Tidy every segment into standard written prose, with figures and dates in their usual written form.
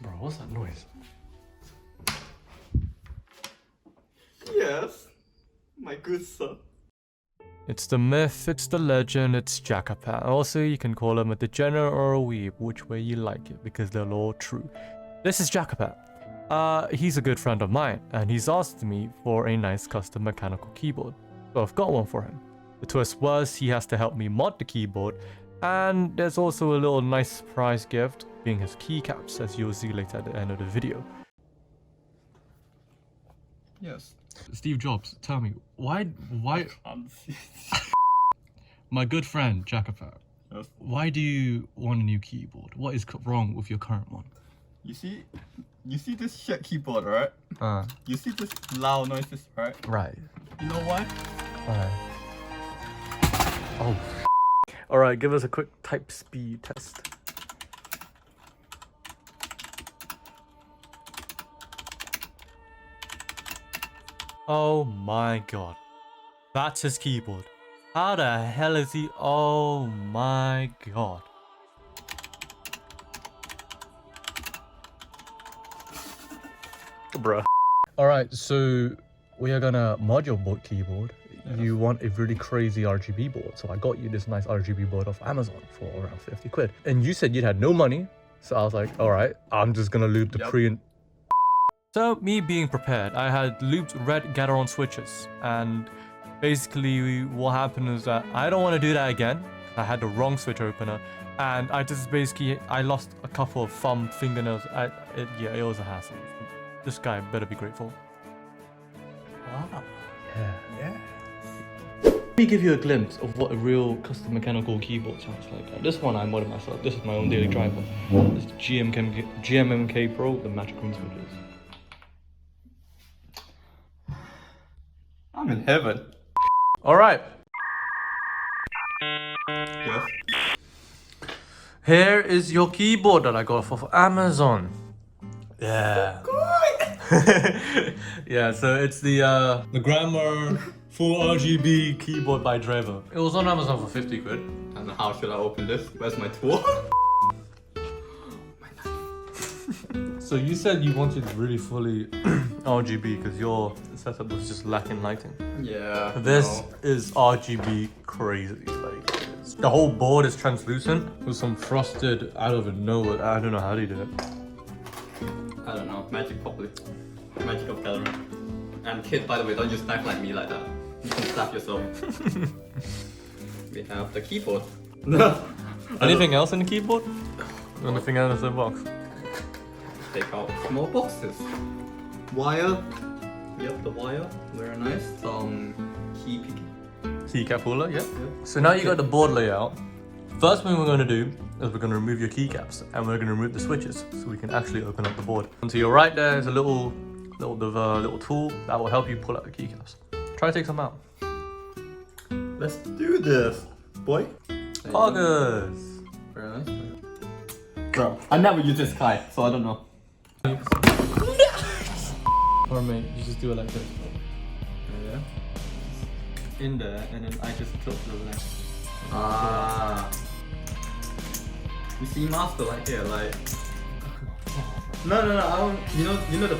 Bro, what's that noise? Yes, my good sir. It's the myth, it's the legend, it's JAKK. Also, you can call him a degenerate or a weeb, which way you like it, because they're all true. This is JAKK. He's a good friend of mine, and he's asked me for a nice custom mechanical keyboard. So I've got one for him. The twist was he has to help me mod the keyboard, and there's also a little nice surprise gift, being his keycaps, as you'll see later at the end of the video. Yes. Steve Jobs, tell me, why I can't see. my good friend JAKK, Yes. why do you want a new keyboard? What is wrong with your current one? You see this shit keyboard, right? You see this loud noises, right? Right. You know why? Oh. Alright, give us a quick type speed test. Oh my god. That's his keyboard. How the hell is he? Oh my god. Bruh. Alright, so we are gonna mod your keyboard. Yes. You want a really crazy RGB board, so I got you this nice RGB board off Amazon for around 50 quid. And you said you had no money, so I was like, alright, I'm just gonna loop the pre and... So, me being prepared, I had looped red Gateron switches, and basically what happened is that I don't want to do that again. I had the wrong switch opener, and I lost a couple of thumb fingernails. Yeah, it was a hassle. This guy better be grateful. Ah. Yeah. Let me give you a glimpse of what a real custom mechanical keyboard sounds like. This one I modded myself. This is my own daily driver. This is the GMMK Pro, the Magic Room switches. I'm in heaven. Alright. Yes. Here is your keyboard that I got off of Amazon. Yeah. Yeah, so it's the Grammar full RGB keyboard by Driver. It was on Amazon for 50 quid. And how should I open this? Where's my tool? My knife. So you said you wanted really fully RGB because your setup was just lacking lighting. Yeah. This is RGB crazy. Like, the whole board is translucent with some frosted out of nowhere. I don't know how they do it. I don't know. Magic probably. Magic of gallery. And kid, by the way, don't just act like me like that. You can slap yourself. We have the keyboard. Anything else in the keyboard? Anything out of the box? Take out small boxes. Wire. Yep, the wire. Very nice. Some Keycap holder, yeah. So now you got the board layout. First thing we're going to do is we're going to remove your keycaps and we're going to remove the switches so we can actually open up the board. And to your right there is a little tool that will help you pull out the keycaps. Try to take some out. Let's do this, boy. Poggers. Very nice. Bro, I never use this guy, so I don't know. Or mate, you just do it like this. Yeah. In there, and then I just tilt to the left. Ah. You see master right here, like. No, I don't. You know the.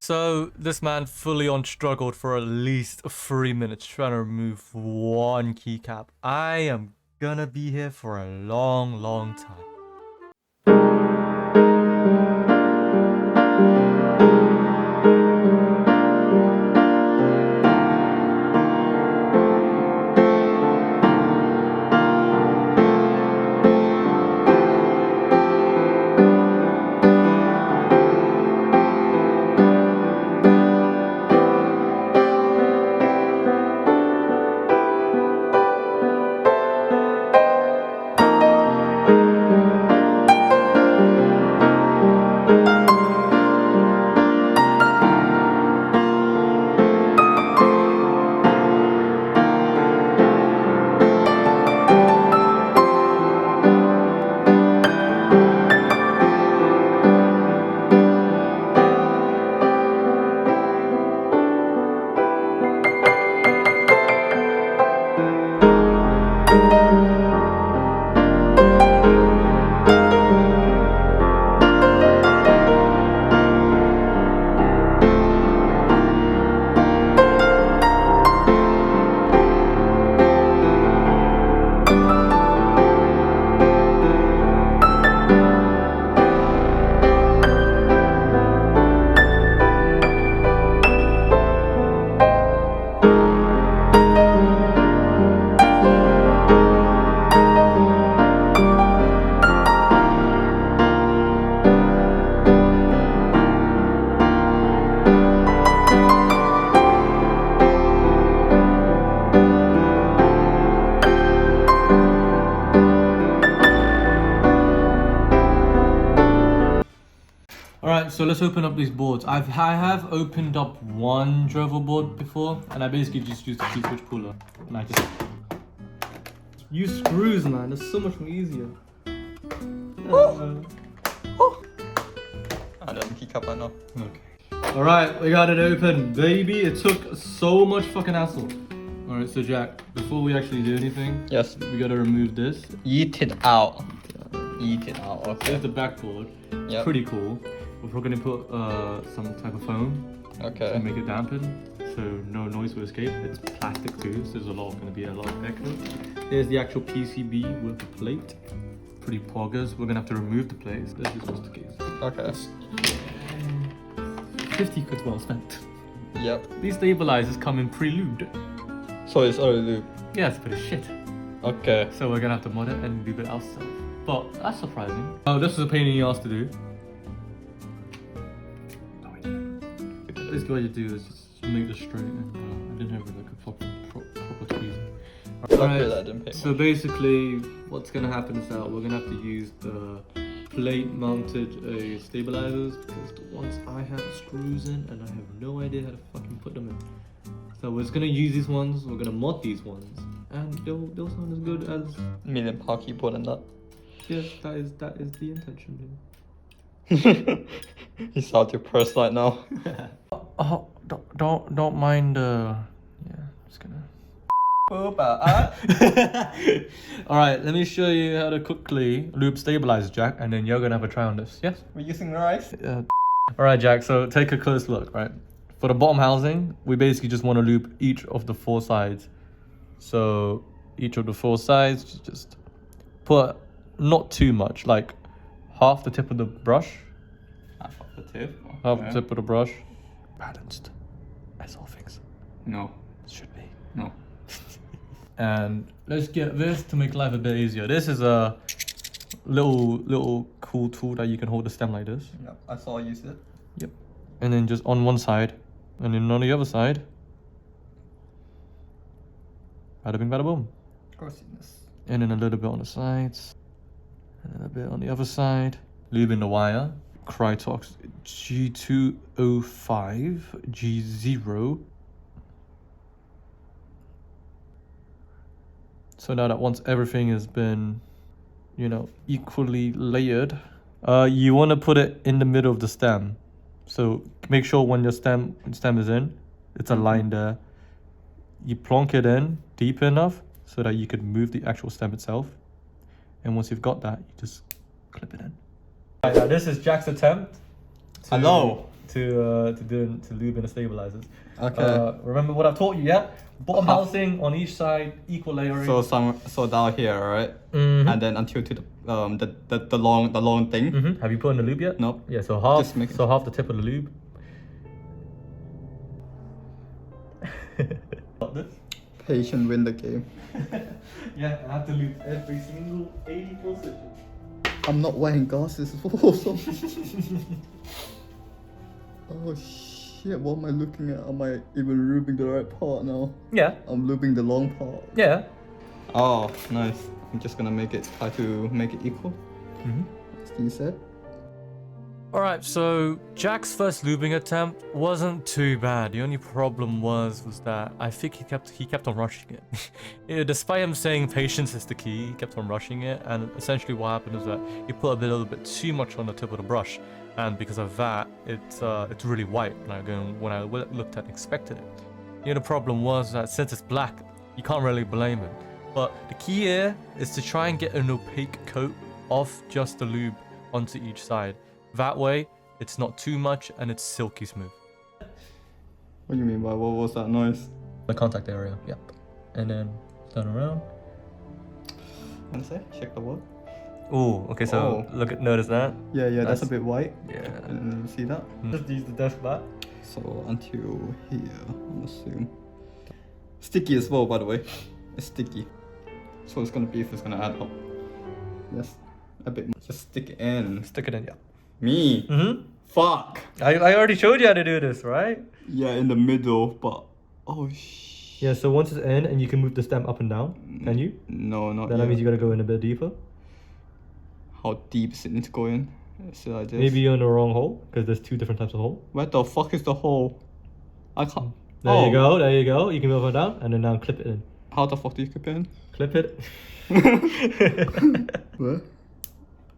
So this man fully on struggled for at least 3 minutes trying to remove one keycap. I am gonna be here for a long time. All right, so let's open up these boards. I have opened up one Drover board before, and I basically just used the key switch puller. And I just use screws, man. It's so much more easier. And then keycap right now. Okay. All right, we got it open, baby. It took so much fucking hassle. All right, so Jack, before we actually do anything, Yes. we gotta remove this. Eat it out. Eat it out. Okay. There's the backboard. It's Yep. pretty cool. We're gonna put some type of foam to Okay. make it dampen, so no noise will escape. It's plastic too, so there's gonna be a lot of echo. Here's the actual PCB with the plate. Pretty poggers. We're gonna have to remove the plate. So this is just the case. Okay. 50 quid well spent. Yep. These stabilizers come in pre-lubed. So it's already lube. Yeah, it's a bit of shit. Okay. So we're gonna have to mod it and lube it ourselves. But that's surprising. Oh, this is a pain in the ass to do. Basically what you do is just make this straight, and I didn't have like a proper tweezer. Okay, that didn't pay So much. basically what's gonna happen is that we're gonna have to use the plate mounted stabilizers, because the ones I have screws in and I have no idea how to fucking put them in. So we're just gonna use these ones, we're gonna mod these ones, and they'll sound as good as, Million power keyboard and that. yeah, that is the intention, dude. He's out your purse right now. Oh, don't mind. Yeah, just gonna. All right, let me show you how to quickly loop stabilizer, Jack, and then you're gonna have a try on this. Yes. We're using rice. All right, Jack. So take a close look. Right, for the bottom housing, we basically just want to loop each of the 4 sides. So each of the 4 sides, just put not too much, like half the tip of the brush. Half of the tip. Half the tip of the brush. Balanced, as all things No. should be. No. And let's get this to make life a bit easier. This is a little cool tool that you can hold the stem like this. Yep. I saw you use it. Yep. And then just on one side, and then on the other side. Bada bing, bada boom. Of course you miss. And then a little bit on the sides, and then a bit on the other side. Leaving the wire. Krytox G205 G0. So now that once everything has been, equally layered, you want to put it in the middle of the stem. So make sure when your stem is in, it's aligned there. You plonk it in deep enough so that you can move the actual stem itself. And once you've got that, you just clip it in. Right, now this is Jack's attempt to lube in the stabilizers. Okay. Remember what I've taught you, yeah? Bottom housing on each side, equal layering. So down here, right? Mhm. And then until to the long thing. Have you put in the lube yet? Nope. Yeah, so half Just make it- half the tip of the lube. Got this? Patient win the game. Yeah, I have to lube every single 84 stitches. I'm not wearing glasses also. Oh shit, what am I looking at? Am I even looping the right part now? Yeah. I'm looping the long part. Yeah. Oh, nice. I'm just gonna try to make it equal. As you said. Alright, so Jack's first lubing attempt wasn't too bad. The only problem was that I think he kept on rushing it. Yeah, despite him saying patience is the key, he kept on rushing it, and essentially what happened is that he put a little bit too much on the tip of the brush, and because of that, it's really white when I looked at and inspected it. The other problem was that since it's black, you can't really blame him. But the key here is to try and get an opaque coat of just the lube onto each side. That way, it's not too much and it's silky smooth. What do you mean by what was that noise? The contact area, yep. And then turn around. Wanna say? Check the wall. Oh, okay, so notice that? Yeah, that's a bit white. Yeah. And you see that? Just use the desk mat. So until here, I'm assume. Sticky as well, by the way. It's sticky. So it's gonna add up. Yes. A bit more. Just stick it in. Stick it in, yeah. Me? Fuck! I already showed you how to do this, right? Yeah, in the middle, but oh shit. Yeah, so once it's in and you can move the stem up and down, can you? No, not Then yet. that means you gotta go in a bit deeper. How deep does it need to go in? Should I just... Maybe you're in the wrong hole because there's two different types of hole. Where the fuck is the hole? I can't... There you go, there you go. You can move it down and then now clip it in. How the fuck do you clip in? Clip it. Where?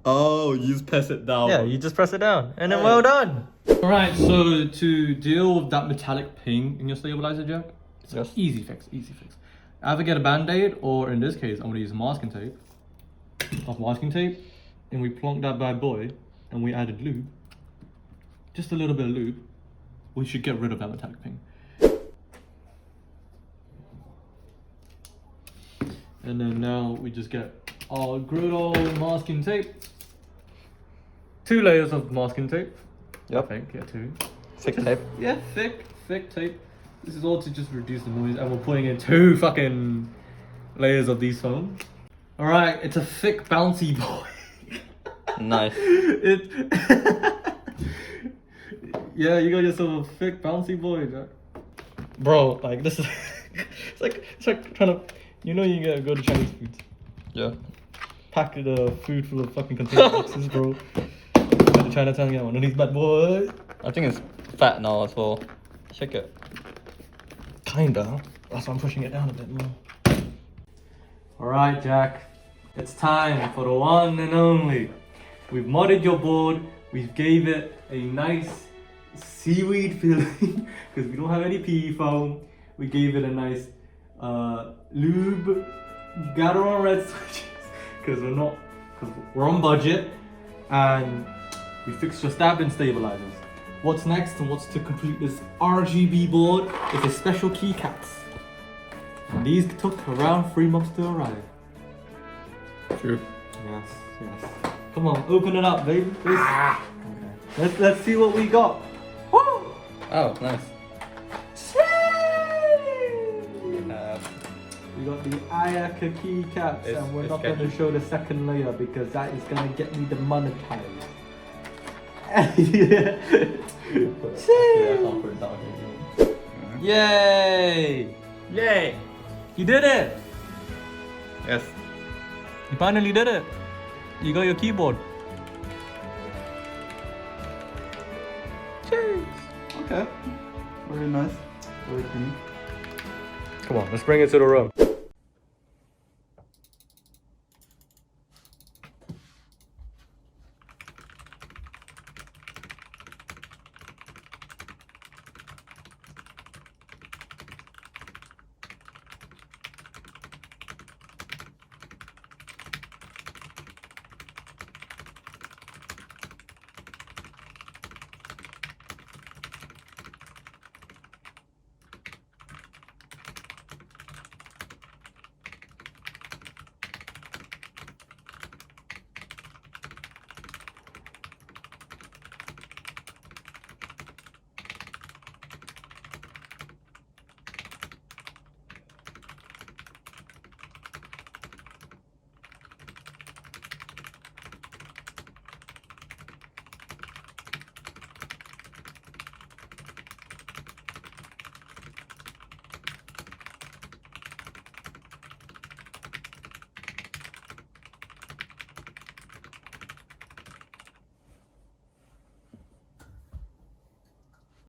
Oh, you just press it down. Yeah, you just press it down and then well done. Alright, so to deal with that metallic ping in your stabilizer, Jack, it's an easy fix, easy fix. Either get a band-aid or in this case, I'm gonna use masking tape. Off masking tape, and we plonk that bad boy and we added lube. Just a little bit of lube. We should get rid of that metallic ping. And then now we just get our good old masking tape. 2 layers of masking tape. Yep. I think, yeah, 2. Thick tape. Yeah, thick tape. This is all to just reduce the noise, and we're putting in 2 fucking layers of these foams. Alright, it's a thick bouncy boy. Nice. Yeah, you got yourself a thick bouncy boy, Jack. Bro, like this is it's like trying to, you know, you gotta go to Chinese foods. Yeah. Pack the food full of fucking container boxes, bro. Go to Chinatown, get one of these bad boys. I think it's fat now as well. Check it. Kinda. That's why I'm pushing it down a bit more. Alright, Jack. It's time for the one and only. We've modded your board. We've gave it a nice seaweed feeling because we don't have any PE foam. We gave it a nice lube. Got our own red switches because we're on budget, and we fixed your stabbing stabilizers. What's next and what's to complete this RGB board is a special keycaps. And these took around 3 months to arrive. True. Yes, yes. Come on, open it up, baby. Okay. Let's see what we got. Woo! Oh, nice. We got the JAKK keycaps, and we're not going to show the second layer because that is going to get me demonetized. Yay! Yay! You did it! Yes. You finally did it! You got your keyboard. Cheers! Okay. Very nice. Very clean. Come on, let's bring it to the room.